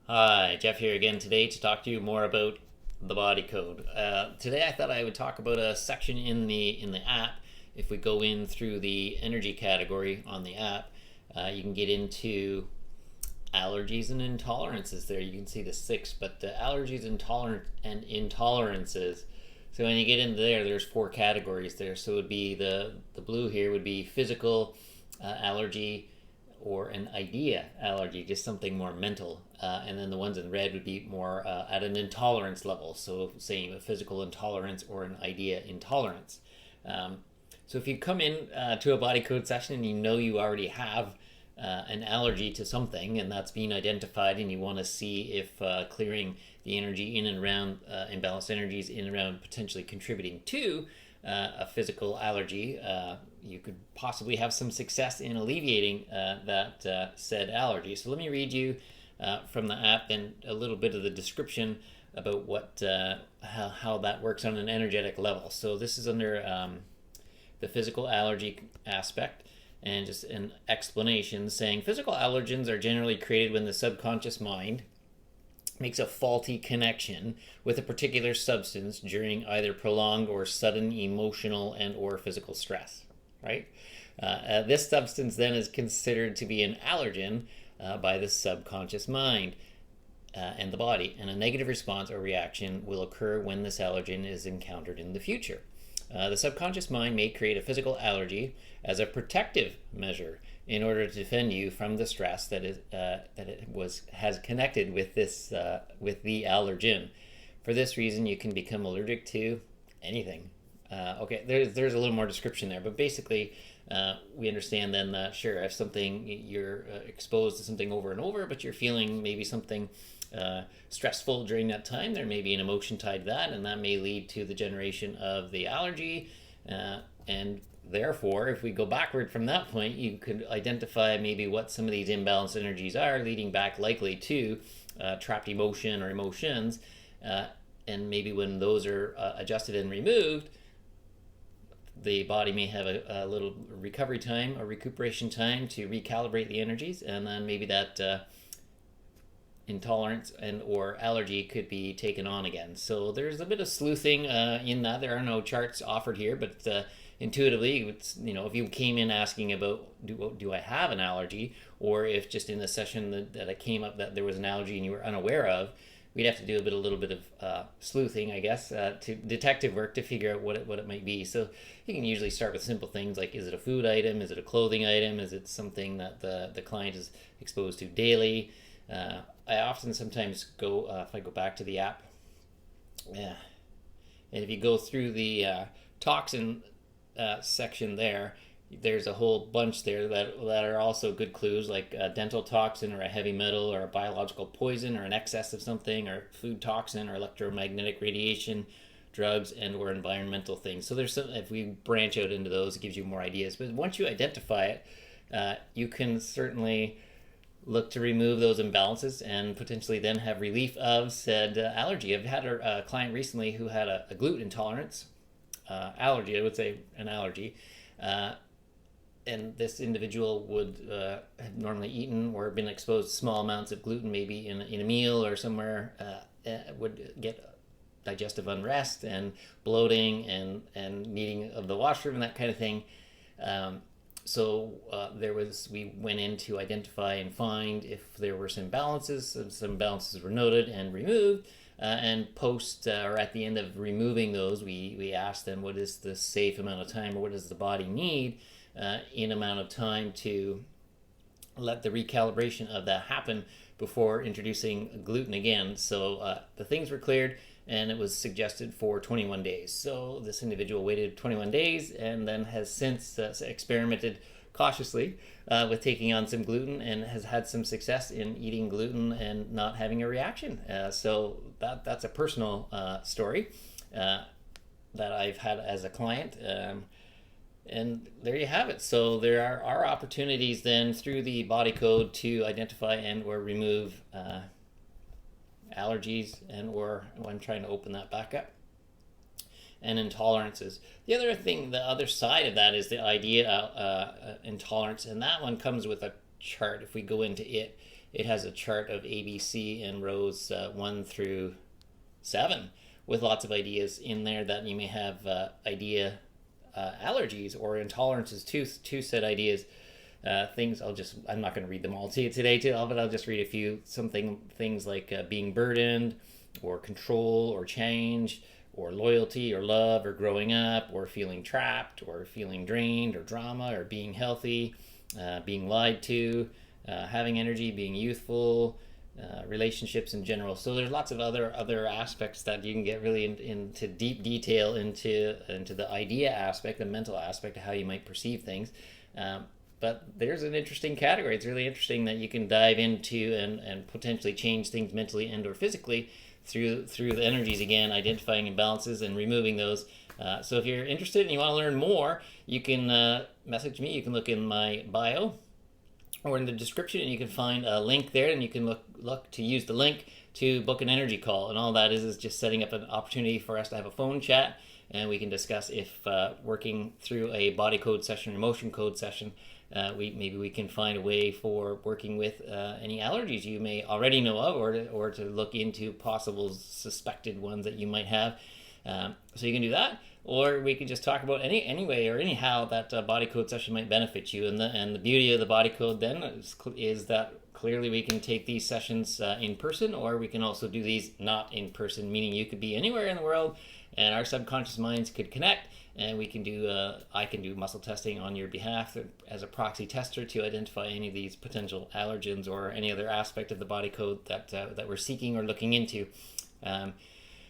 Hi, Jeff here again today to talk to you more about the body code. Today I thought I would talk about a section in the app. If we go in through the energy category on the app, you can get into allergies and intolerances. There you can see the six, but the allergies, and intolerances. So when you get into there, there's four categories there. So it would be the blue here would be physical allergy, or an idea allergy, just something more mental. And then the ones in red would be more at an intolerance level. So, saying a physical intolerance or an idea intolerance. Um, so, if you come in to a body code session and you know you already have an allergy to something and that's being identified, and you want to see if clearing the energy in and around imbalanced energies in and around potentially contributing to a physical allergy, you could possibly have some success in alleviating that said allergy. So let me read you from the app and a little bit of the description about how that works on an energetic level. So this is under the physical allergy aspect, and just an explanation saying physical allergens are generally created when the subconscious mind makes a faulty connection with a particular substance during either prolonged or sudden emotional and or physical stress, right? This substance then is considered to be an allergen by the subconscious mind and the body, and a negative response or reaction will occur when this allergen is encountered in the future. The subconscious mind may create a physical allergy as a protective measure in order to defend you from the stress has connected with with the allergen. For this reason, you can become allergic to anything. Okay, there's a little more description there, but basically, we understand then that sure, if something you're exposed to something over and over, but you're feeling maybe something stressful during that time, there may be an emotion tied to that, and that may lead to the generation of the allergy. And therefore, if we go backward from that point, you could identify maybe what some of these imbalanced energies are, leading back likely to trapped emotion or emotions. And maybe when those are adjusted and removed, the body may have a little recovery time or recuperation time to recalibrate the energies, and then maybe that intolerance and or allergy could be taken on again. So there's a bit of sleuthing in that. There are no charts offered here, but intuitively, it's, if you came in asking about do I have an allergy, or if just in the session that it came up that there was an allergy and you were unaware of, we'd have to do a little bit of sleuthing, I guess, to detective work to figure out what it might be. So you can usually start with simple things like, is it a food item? Is it a clothing item? Is it something that the client is exposed to daily? I often sometimes go, if I go back to the app, yeah, and if you go through the toxin section there's a whole bunch there that are also good clues, like a dental toxin or a heavy metal or a biological poison or an excess of something, or food toxin or electromagnetic radiation, drugs, and or environmental things. So there's some, if we branch out into those, it gives you more ideas. But once you identify it, you can certainly look to remove those imbalances and potentially then have relief of said allergy. I've had a client recently who had a gluten intolerance, allergy, I would say an allergy, and this individual would have normally eaten or been exposed to small amounts of gluten, maybe in a meal or somewhere, would get digestive unrest and bloating and needing of the washroom and that kind of thing. We went in to identify and find if there were some balances. Some balances were noted and removed. And post or at the end of removing those, we asked them what is the safe amount of time, or what does the body need in amount of time to let the recalibration of that happen before introducing gluten again. So the things were cleared, and it was suggested for 21 days. So this individual waited 21 days and then has since experimented cautiously with taking on some gluten, and has had some success in eating gluten and not having a reaction. So that's a personal story that I've had as a client. And there you have it. So there are opportunities then through the body code to identify and or remove allergies, and or when trying to open that back up, and intolerances. The other thing, the other side of that, is the idea intolerance, and that one comes with a chart. If we go into it, it has a chart of ABC in rows 1 through 7 with lots of ideas in there that you may have allergies or intolerances to said ideas. Things I'm not going to read them all to you today, but I'll just read a few. Things like being burdened, or control, or change, or loyalty, or love, or growing up, or feeling trapped, or feeling drained, or drama, or being healthy, being lied to, having energy, being youthful, relationships in general. So there's lots of other aspects that you can get really into deep detail into the idea aspect, the mental aspect of how you might perceive things. But there's an interesting category. It's really interesting that you can dive into and potentially change things mentally and or physically through the energies, again, identifying imbalances and removing those. So if you're interested and you want to learn more, you can message me. You can look in my bio or in the description, and you can find a link there, and you can look to use the link to book an energy call. And all that is just setting up an opportunity for us to have a phone chat, and we can discuss if working through a body code session or emotion code session, maybe we can find a way for working with any allergies you may already know of, or to look into possible suspected ones that you might have. So you can do that, or we can just talk about any way or anyhow that body code session might benefit you. And the beauty of the body code then is that clearly we can take these sessions in person, or we can also do these not in person, meaning you could be anywhere in the world and our subconscious minds could connect, and we can do I can do muscle testing on your behalf as a proxy tester to identify any of these potential allergens or any other aspect of the body code that we're seeking or looking into.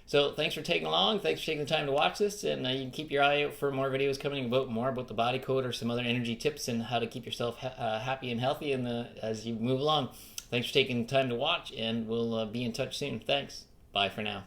So thanks for taking along. Thanks for taking the time to watch this, and you can keep your eye out for more videos coming more about the body code or some other energy tips and how to keep yourself happy and healthy as you move along. Thanks for taking the time to watch, and we'll be in touch soon. Thanks. Bye for now.